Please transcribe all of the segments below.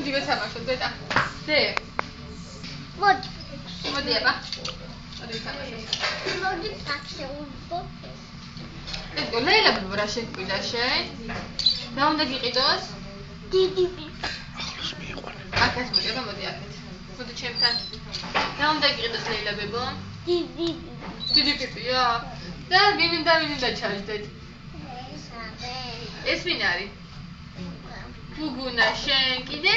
მოდი ვეთამაშოთ ზედა. ზე. მოდი აბა. მოდი ვეთამაშოთ. მოდი ტაქსეულბო. ეთქო ლეილა ბებო რა შეგვიდა შენ? რა უნდა გიყიდოს? დიდი. ახლოს მიიყვანე. აქეთ მოდი აბა მოდი აქეთ. მოდი ჩემთან. რა უნდა გიყიდოს ლეილა ბებო? დიდი. დიდი პიპია. და ვინ უნდა ჩაჯდეთ? ეს ვინ არის? გუგუნა შენ კიდე?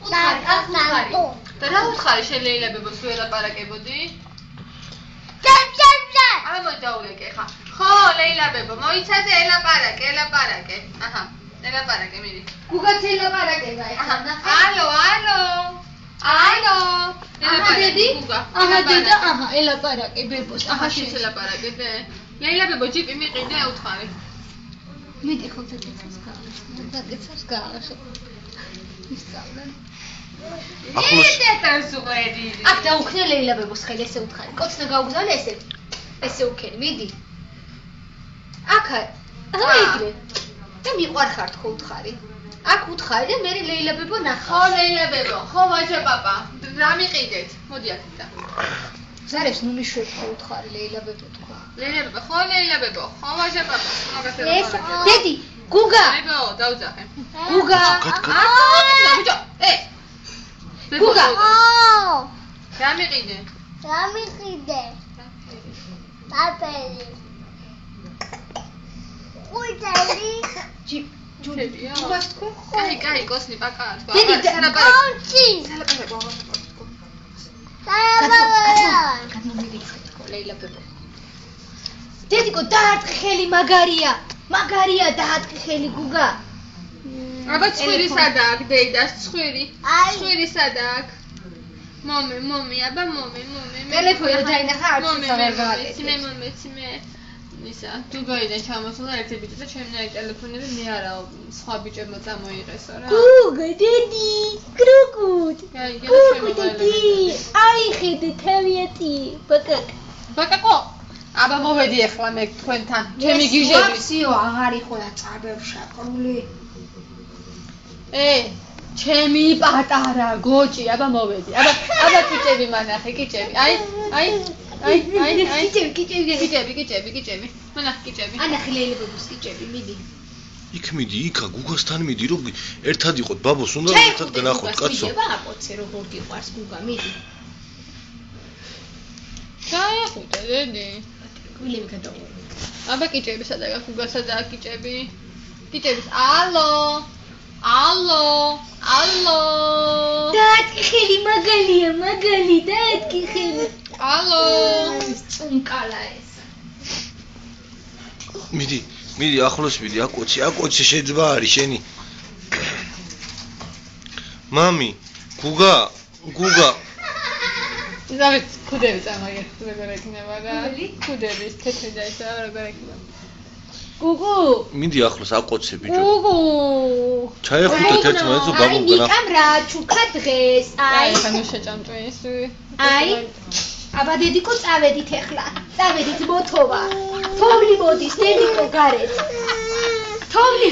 უთხარი. და რა უთხარი შენ ლეილა ბებოს ველაპარაკებოდი? არა მოდაულეკე ხა. ხო ლეილა ბებო მოიცადე ელაპარაკე. აჰა. ელაპარაკე მიდი. გუგაც ელაპარაკება ეხლა. ალო. აჰა დედი. აჰა დედა. აჰა ელაპარაკე ბებოს. აჰა შენ ელაპარაკე დე. ლეილა ბებო ჯიპი მიყიდე უთხარი. მიდი ხო დაგეცავს გააღაშო. ისწავლე. ახლოს აქ დაუქნე ლეილა ბებოს ხელი ესე უთხარი. კოცნა გაუგზავნე ესე უქენი, მიდი. აქ რა იგრე? და მიყვარხარ თქო უთხარი. აქ უთხარი და მე ლეილა ბებო ნახავ. ხო ლეილა ბებო, ხო ვაჟა პაპა. რა მიყიდეთ? მოდი აქეთ. ზარებს ნუ მიშვექო უთხარი ლეილა ბებო თქვა. ლეილა ბებო, ხო ლეილა ბებო, ხო ვაჟა პაპა. დედი, გუგა. ბებო, დაუძახე. გუგა. ბიჭო, გუგა. რა მიყიდე? პაპელი. უიტელი. ჯუნებია. ჯუბას თქო. კაი, კოსნი პაკა თქვა. დედი, კონჩი. ლეილა ბებო. დედიკო დაარტყი ხელი მაგარია დაარტყი ხელი გუგა. აბა ცხვირი სადა აქ დეიდას ცხვირი. ცხვირი სადა აქ. მომი, აბა მომი. ტელეფონი დაინახა არც ვერ გავაკეთე. მე. ისა, თუ გაიდან ჩამოსულა ერთი ბიჭი და ჩემნაირი ტელეფონები მე არა სხვა ბიჭებმა წამოიღესო რა. გუგა დედი, კრუკუტ. აი, გეშემოვალე. აი ხედე თავიეთი, ბაკაკო. აბა მოვედი ახლა მე თქვენთან. ჩემი გიჟები. სიო აღარ იხოლა წაბევშაკრული. ჩემი პატარა გოჭი, აბა მოვედი. აბა კიჭები მანახე, კიჭები. აი. კიჭები. მანახე კიჭები. ანახე ლეილა ბებოს კიჭები, მიდი. იქ მიდი, იქა გუგასთან მიდი, რომ ერთად იყოთ, ბაბოს უნდა ერთად განახოთ, კაცო. ვაყოცე როგორ გიყვარს გუგა, მიდი. გაიახუტე დედი. გულები გადაუღო. აბა კიჭები სადა გაქვს გუგასა და კიჭები. კიჭების ალო. დაატკი ხელი მაგალი დაატკი ხელი. ალო. წუნკალა ეს. მიდი ახლოს მიდი, აკოცი შეძვა არის შენი. მამი, გუგა. ზავით ქუდები წამაგეთ როგორ ეკნება რა. ქუდების თეთრი და ისა როგორ ეკნება. გუგუ. მიდი ახლოს აკოცე ბიჭო. გუგუ. ჩაეხუტეთ ერთმანეთს ბაბომ განა. ნიკამ რა ჩუქა დღეს. აი, ხანუ შეჭამჭვე ის. აი. აბა დედიკო წავედით ახლა. წავედით მოთოვა. თოვლი მოდის დედიკო გარეთ. თოვლი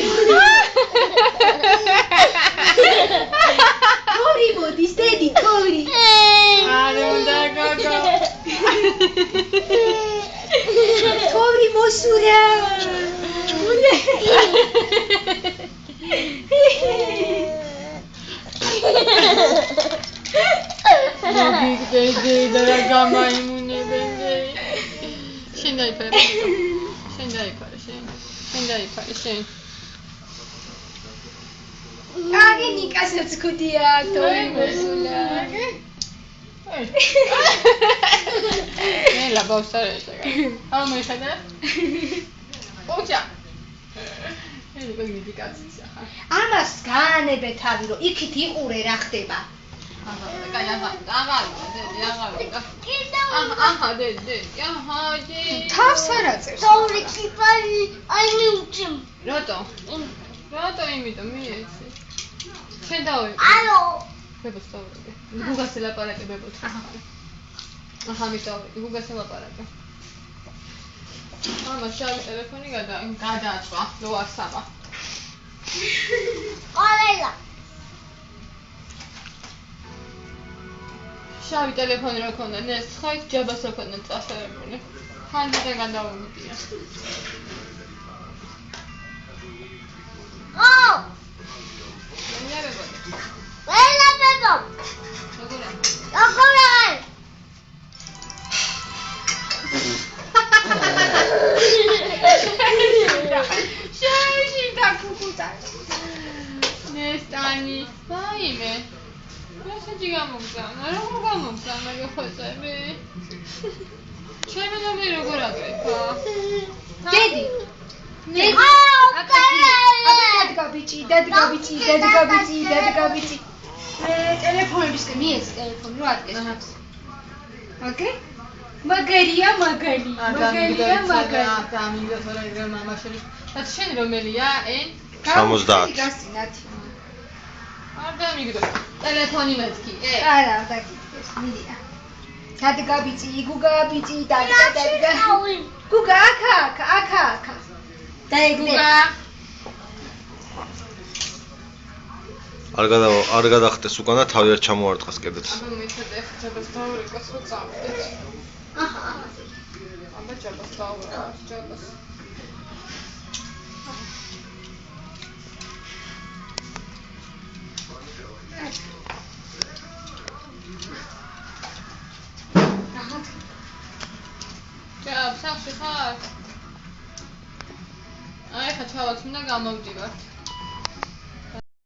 მოდის დედი თოვლი. არ უნდა გოგო. თოვლი მოსურა. მოგიგდე და რა გამაიმუნებენ. შენ დაიფარე. კაგი ნიკასაც ქუდია თოვლი მოსულა. ნელა ბავშვი. აუ მოიხადა? ოჯა. ეს გოგიდი კაცია ხა. ამას გაანებე თავი რომ იქით იყურე რა ხდება. აჰა დედი. თავს არ აწევს. თოვლი კიპარი აი მიუჭიმ. რატო იმიტომ მიეცი. შენ დავი. ალო. ბებოს დავი. გუგას ელაპარაკე ბებოს. აჰა მისავი. გუგას ელაპარაკე. მამა შავი ტელეფონი გადააწვა. ლოასაბა. ყოლელა. შავი ტელეფონი რა ქონდა, ნეს ხაით ჯაბას რა ქონდა წასერებული. ხანდიდან გადავიმიტია. შეიშინდა კუკუცა. ნესტანი, საიმე. რასაჭი გამოგზავნა, როგორ გამოგზავნა გეხოცები? ჩემი ნომერი როგორ აკრიფა? დედი. დადგა. ტელეფონებისკენ მიეცი ტელეფონი რო ადგეს. ოკეი? მაგარია. დამინდა თორე ეგრე მამაშენი. და შენ რომელია, ენ? 70. გასინათ. არ დამიგდო. ტელეფონი მეთქი. არა, არ დაგიდგეს. მიდია. დადგა ბიჭი, გუგა ბიჭი, დადგა. გუგა აქ. დაეგდე. არ გადახტეს უკან და თავი არ ჩამოარტყას კიდეც. აბა მეთქე ხჭებას დაურეკოს რო წავიდეთ. აჰა. აბა ჯაბას დაურეკოს, ჯაბას. ჯაბ, სახში ხარ? აი ხა ჩავაც მინდა გამოვდივართ.